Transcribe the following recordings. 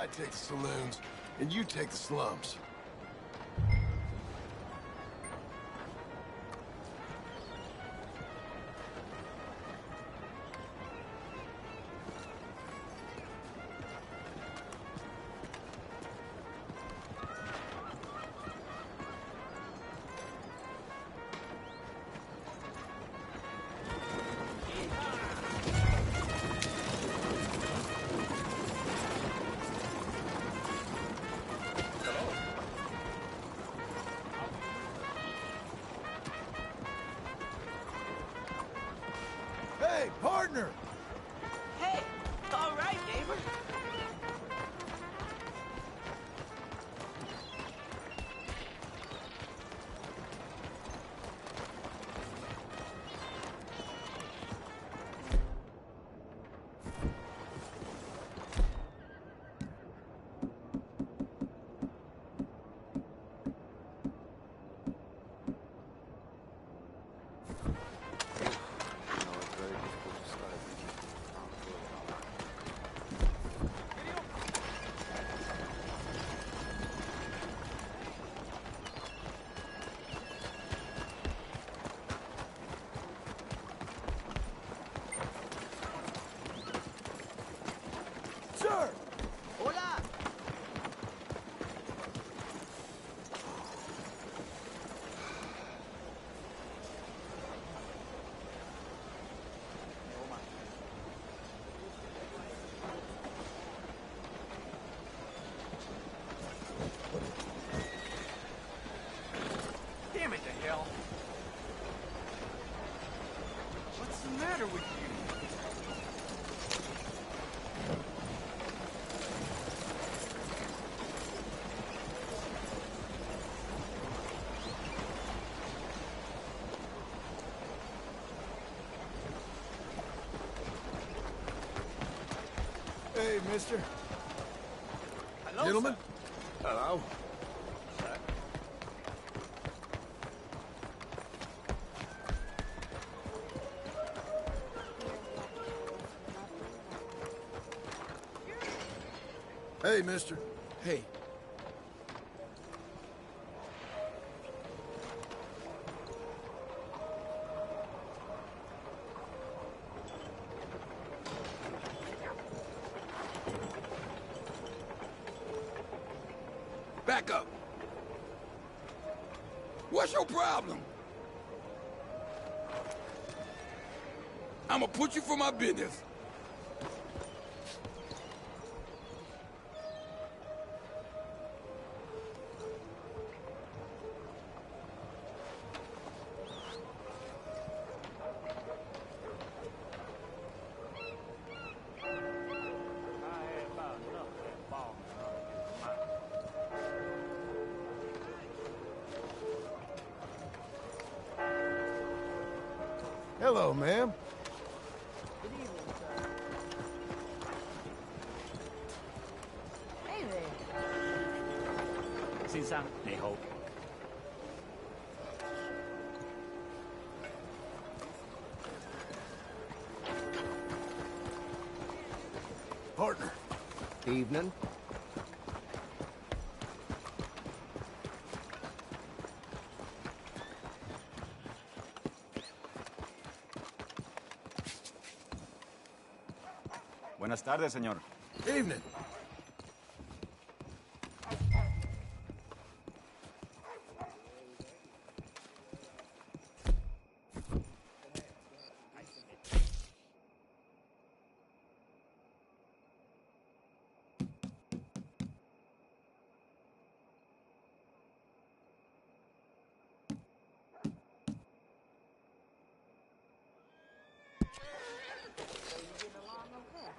I take the saloons, and you take the slums. Hey, partner! Hey, all right, neighbor. Sir! Hola. Damn it to hell. What's the matter with you? Hey, mister. Hello, Gentlemen? sir. Hello. Sir. Hey, mister. Hey. Back up. What's your problem? I'ma put you for my business. Hello, ma'am. Good evening, sir. Hey there. 先生你好， Partner. Evening. Buenas tardes, señor. Evening. So you getting along okay?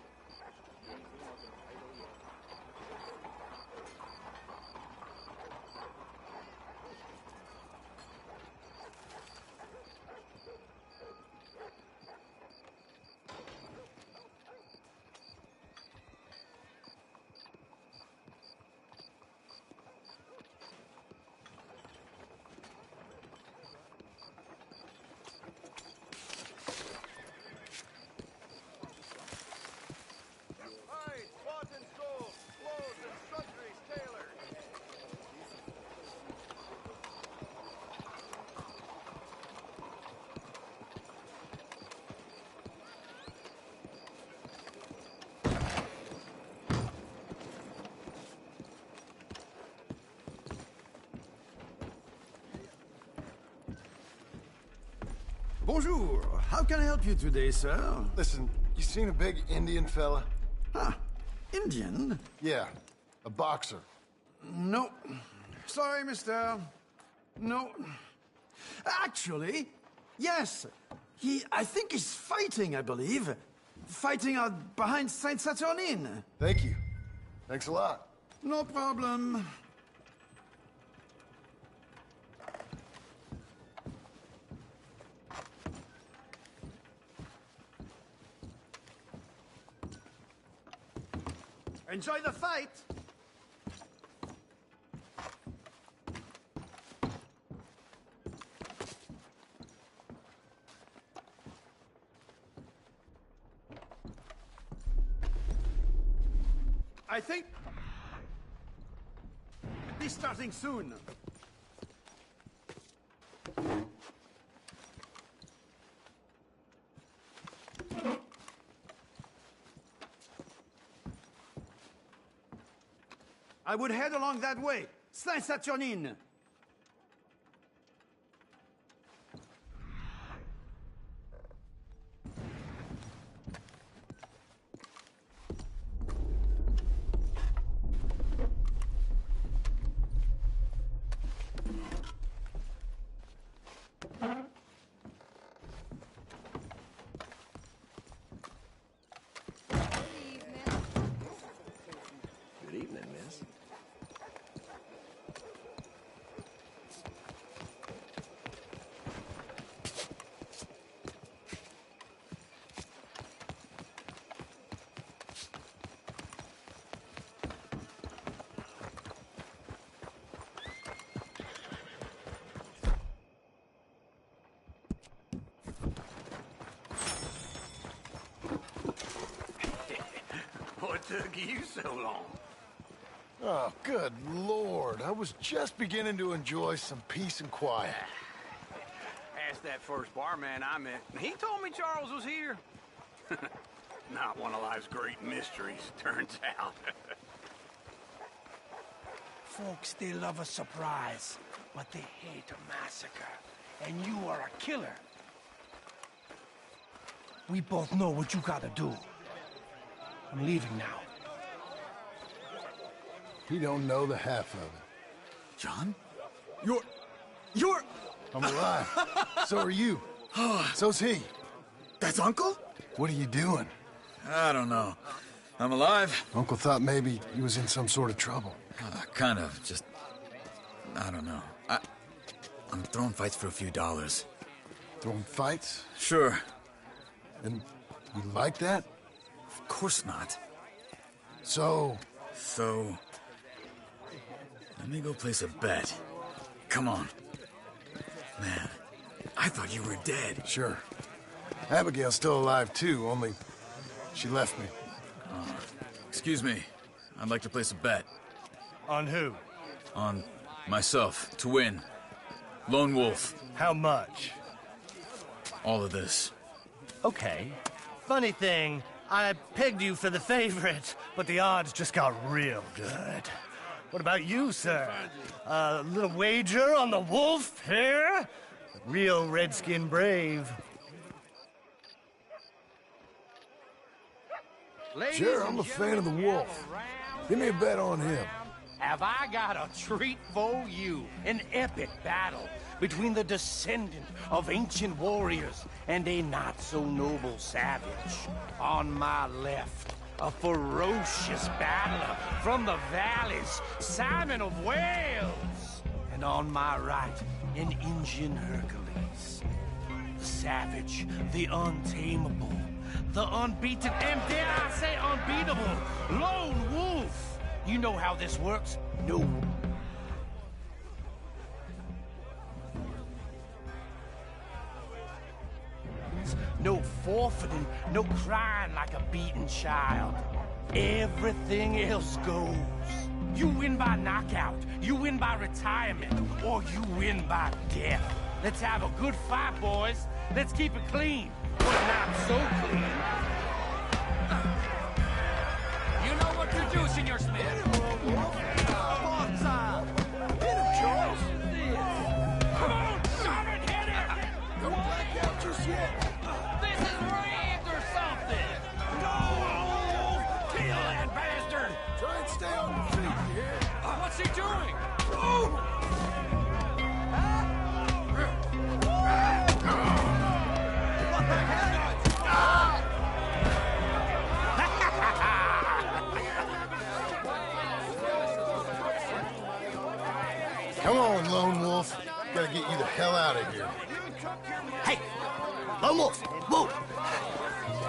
Bonjour. How can I help you today, sir? Listen, you seen a big Indian fella? Huh. Indian? Yeah, a boxer. No. Sorry, mister. No. Actually, yes. I think he's fighting, I believe. Fighting out behind Saint Saturnine. Thank you. Thanks a lot. No problem. Enjoy the fight! I think... be starting soon. I would head along that way. Saint Saturnine. Good evening, miss. What took you so long? Oh, good Lord. I was just beginning to enjoy some peace and quiet. Asked that first barman I met. He told me Charles was here. Not one of life's great mysteries, turns out. Folks, they love a surprise, but they hate a massacre. And you are a killer. We both know what you gotta do. I'm leaving now. He don't know the half of it. John? You're... I'm alive. So are you. So's he. That's Uncle? What are you doing? I don't know. I'm alive. Uncle thought maybe he was in some sort of trouble. Kind of. Just... I don't know. I'm throwing fights for a few dollars. Throwing fights? Sure. And you like that? Of course not. So... So... let me go place a bet. Come on. Man, I thought you were dead. Sure. Abigail's still alive too, only she left me. Excuse me. I'd like to place a bet. On who? On myself, to win. Lone Wolf. How much? All of this. Okay. Funny thing, I pegged you for the favorite, but the odds just got real good. What about you, sir? A little wager on the wolf here? Real redskin brave. Sure, I'm a fan of the wolf. Give me a bet on him. Have I got a treat for you? An epic battle between the descendant of ancient warriors and a not-so-noble savage. On my left, a ferocious battler from the valleys, Simon of Wales. And on my right, an Indian Hercules. The savage, the untamable, the unbeaten, and dare I say unbeatable, Lone Wolf. You know how this works? No. No forfeiting, no crying like a beaten child. Everything else goes. You win by knockout, you win by retirement, or you win by death. Let's have a good fight, boys. Let's keep it clean, but not so clean. You know what to do, Senor Smith. Come on, shove it, hit it! Don't black out just Come on, Lone Wolf. Gotta get you the hell out of here. Hey! Lone Wolf! Whoa!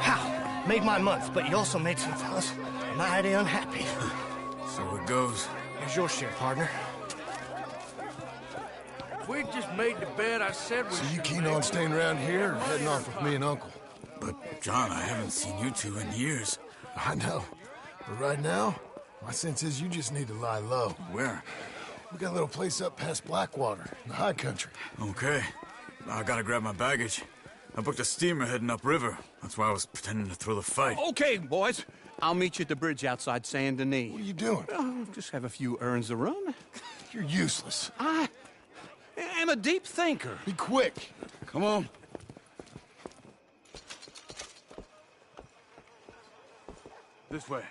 How? Made my month, but you also made some fellas mighty unhappy. So it goes. Here's your share, partner. We just made the bed I said we So you should keen make. on staying around here or heading off with me and Uncle? But, John, I haven't seen you two in years. I know. But right now, my sense is you just need to lie low. Where? We got a little place up past Blackwater, in the high country. Okay. I gotta grab my baggage. I booked a steamer heading upriver. That's why I was pretending to throw the fight. Okay, boys. I'll meet you at the bridge outside Saint Denis. What are you doing? Oh, just have a few errands to run. You're useless. I am a deep thinker. Be quick. Come on. This way.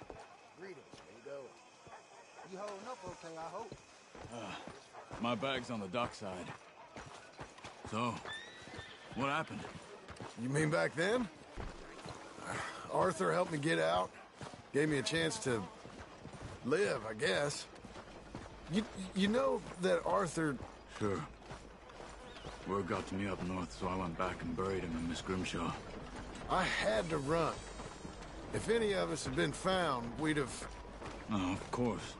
You holding up okay, I hope? My bag's on the dockside. So, what happened? You mean back then? Arthur helped me get out. Gave me a chance to live, I guess. You know that Arthur... Sure. Word got to me up north, so I went back and buried him in Miss Grimshaw. I had to run. If any of us had been found, we'd have... Oh, of course.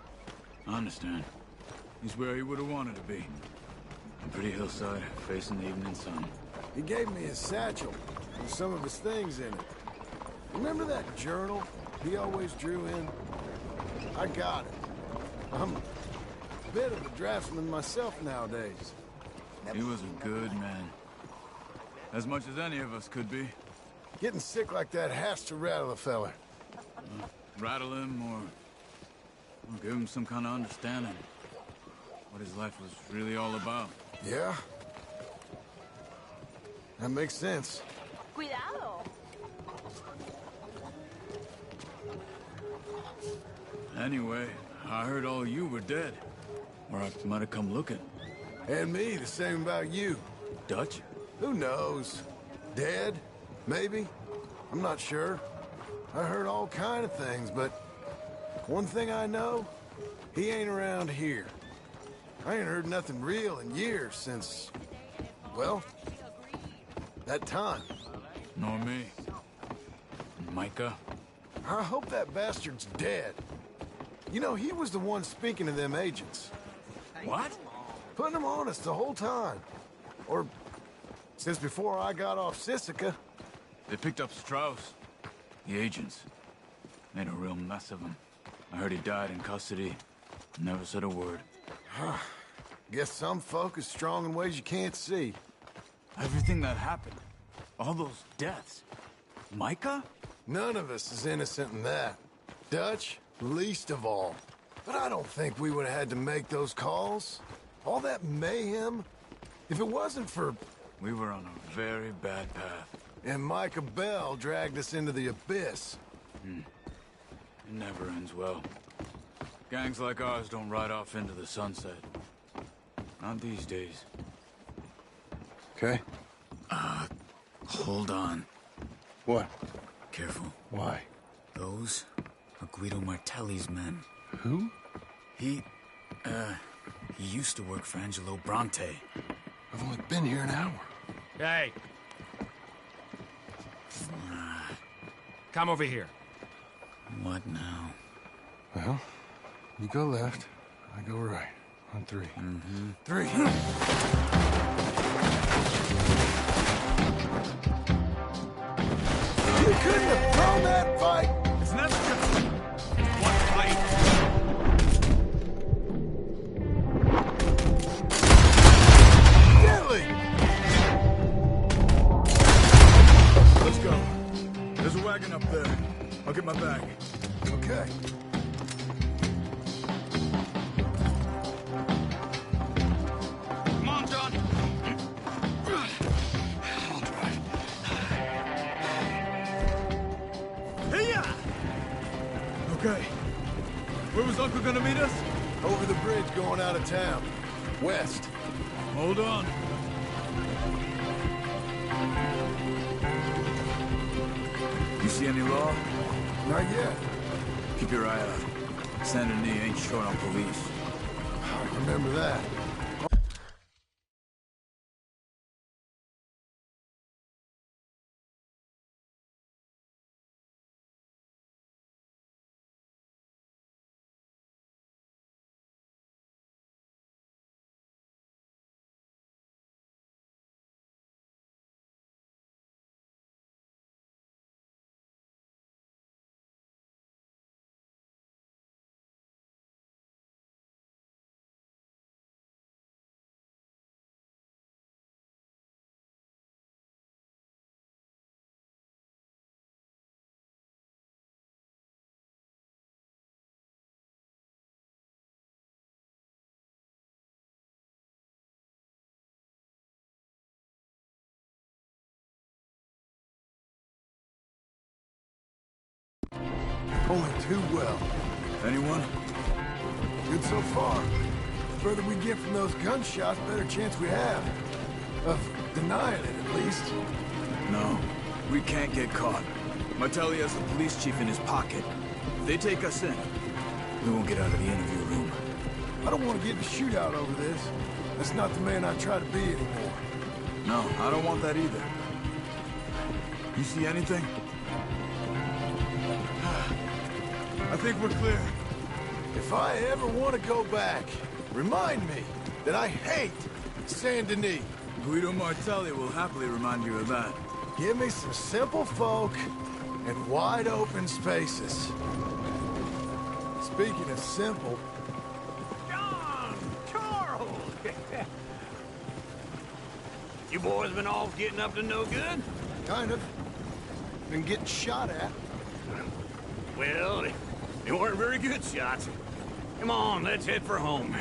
I understand. He's where he would have wanted to be. A pretty hillside, facing the evening sun. He gave me his satchel with some of his things in it. Remember that journal he always drew in? I got it. I'm a bit of a draftsman myself nowadays. He was a good man. As much as any of us could be. Getting sick like that has to rattle a fella. Rattle him or give him some kind of understanding. What his life was really all about. Yeah? That makes sense. Cuidado. Anyway, I heard all you were dead. Or I might have come looking. And me, the same about you. Dutch? Who knows? Dead? Maybe? I'm not sure. I heard all kind of things, but one thing I know, he ain't around here. I ain't heard nothing real in years since, well, that time. Nor me. Micah? I hope that bastard's dead. You know, he was the one speaking to them agents. What? Putting them on us the whole time. Or since before I got off Sisika. They picked up Strauss. The agents. Made a real mess of him. I heard he died in custody. Never said a word. Guess some folk is strong in ways you can't see. Everything that happened. All those deaths. Micah? None of us is innocent in that. Dutch, least of all. But I don't think we would have had to make those calls. All that mayhem. If it wasn't for... We were on a very bad path. And Micah Bell dragged us into the abyss. It never ends well. Gangs like ours don't ride off into the sunset. Not these days. Okay. Hold on. What? Careful. Why? Those are Guido Martelli's men. Who? He used to work for Angelo Bronte. I've only been here an hour. Hey. Come over here. What now? Well, you go left, I go right. On three. Three. You couldn't have thrown that fight! It's never just one fight. Gently! Let's go. There's a wagon up there. I'll get my bag. Okay. Come on, John. I'll drive. Hey-ya! Okay. Where was Uncle gonna meet us? Over the bridge going out of town. West. Hold on. You see any law? Not yet. Keep your eye out. Saint Denis ain't short on police. Remember that. Only too well. Anyone? Good so far. The further we get from those gunshots, better chance we have. Of denying it, at least. No, we can't get caught. Martelli has the police chief in his pocket. If they take us in, we won't get out of the interview room. I don't want to get in a shootout over this. That's not the man I try to be anymore. No, I don't want that either. You see anything? I think we're clear. If I ever want to go back, remind me that I hate Saint Denis. Guido Martelli will happily remind you of that. Give me some simple folk and wide open spaces. Speaking of simple, John! Charles! You boys been off getting up to no good? kind of. Been getting shot at. Well, they weren't very good shots. Come on, let's head for home.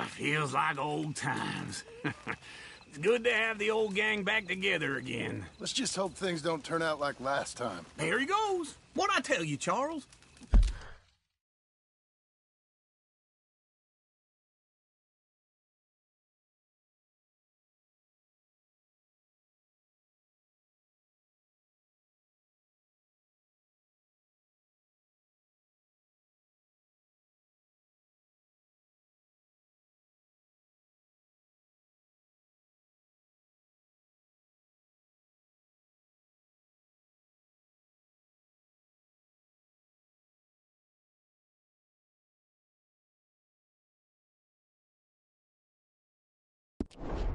feels like old times. It's good to have the old gang back together again. Let's just hope things don't turn out like last time. There he goes. What'd I tell you, Charles?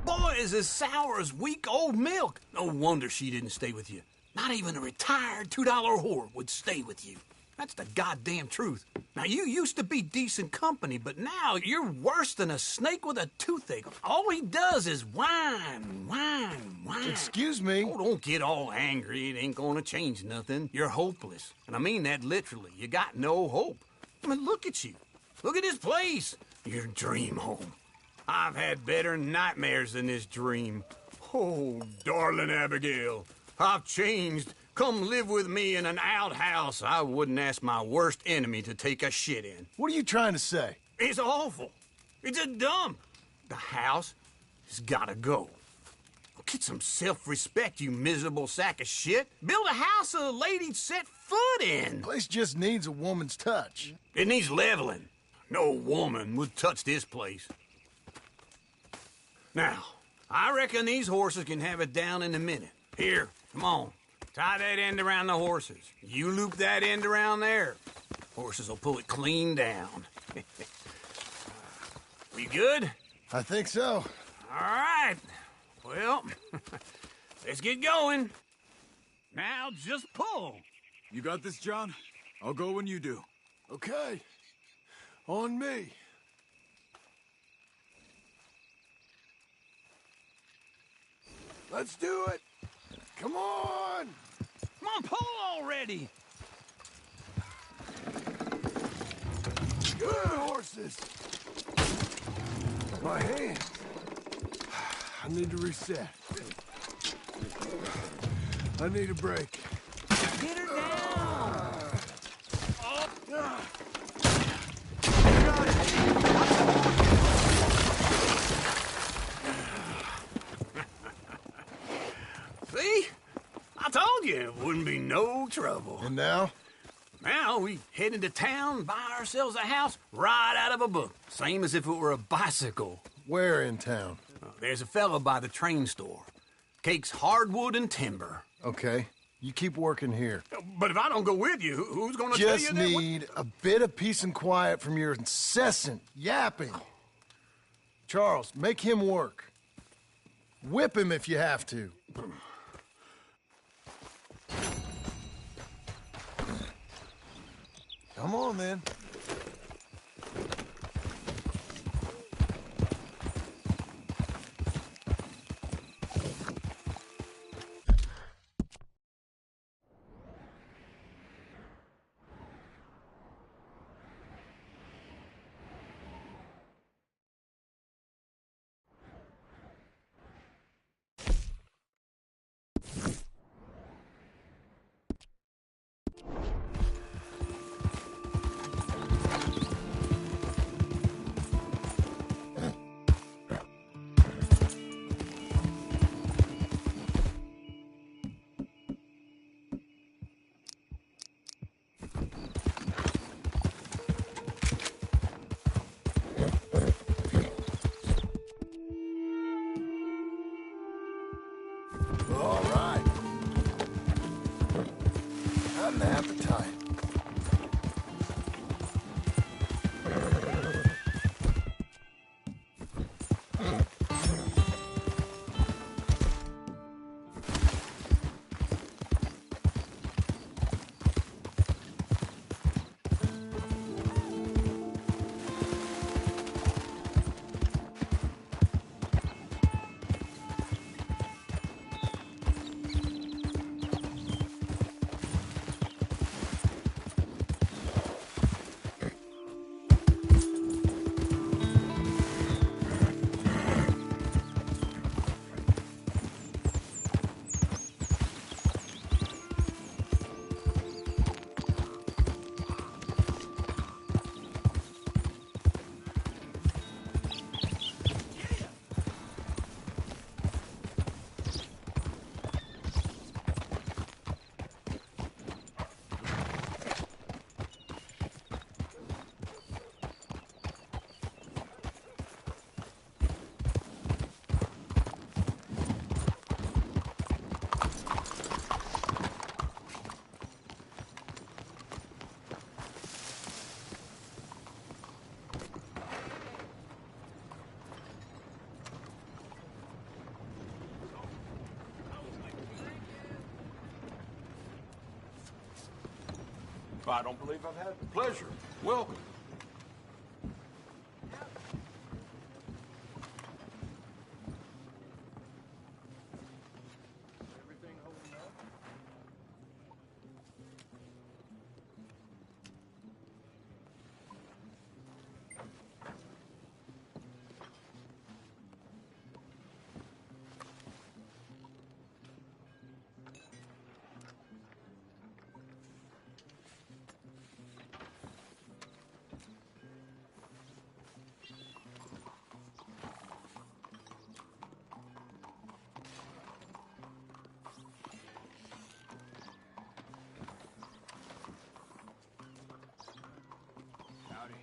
Boy, is as sour as weak old milk. No wonder she didn't stay with you. Not even a retired $2 whore would stay with you. That's the goddamn truth. Now, you used to be decent company, but now you're worse than a snake with a toothache. All he does is whine, whine, whine. Excuse me? Oh, don't get all angry. It ain't gonna change nothing. You're hopeless. And I mean that literally. You got no hope. I mean, look at you. Look at this place. Your dream home. I've had better nightmares than this dream. Oh, darling Abigail, I've changed. Come live with me in an outhouse I wouldn't ask my worst enemy to take a shit in. What are you trying to say? It's awful. It's a dump. The house has gotta go. Get some self-respect, you miserable sack of shit. Build a house a lady'd set foot in. Place just needs a woman's touch. It needs leveling. No woman would touch this place. Now, I reckon these horses can have it down in a minute. Here, come on. Tie that end around the horses. You loop that end around there. Horses will pull it clean down. We good? I think so. All right. Well, let's get going. Now just pull. You got this, John? I'll go when you do. Okay. On me. Let's do it. Come on. Come on, pull already. Good horses. My hands. I need to reset. I need a break. Get her down. See? I told you it wouldn't be no trouble. And now? Now we head into town, buy ourselves a house right out of a book. Same as if it were a bicycle. Where in town? There's a fella by the train store. Cakes hardwood and timber. Okay. You keep working here. But if I don't go with you, who's gonna tell you Just that? need a bit of peace and quiet from your incessant yapping. Charles, make him work. Whip him if you have to. Come on, then. All right. I don't believe I've had the pleasure. Welcome. Everything holding up? Howdy.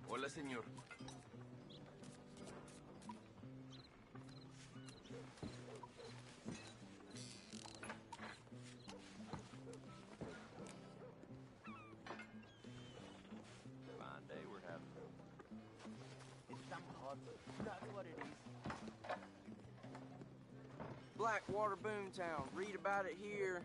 Hola, señor. Fine day we're having. It's some hot. That's what it is. Blackwater Boomtown. Read about it here.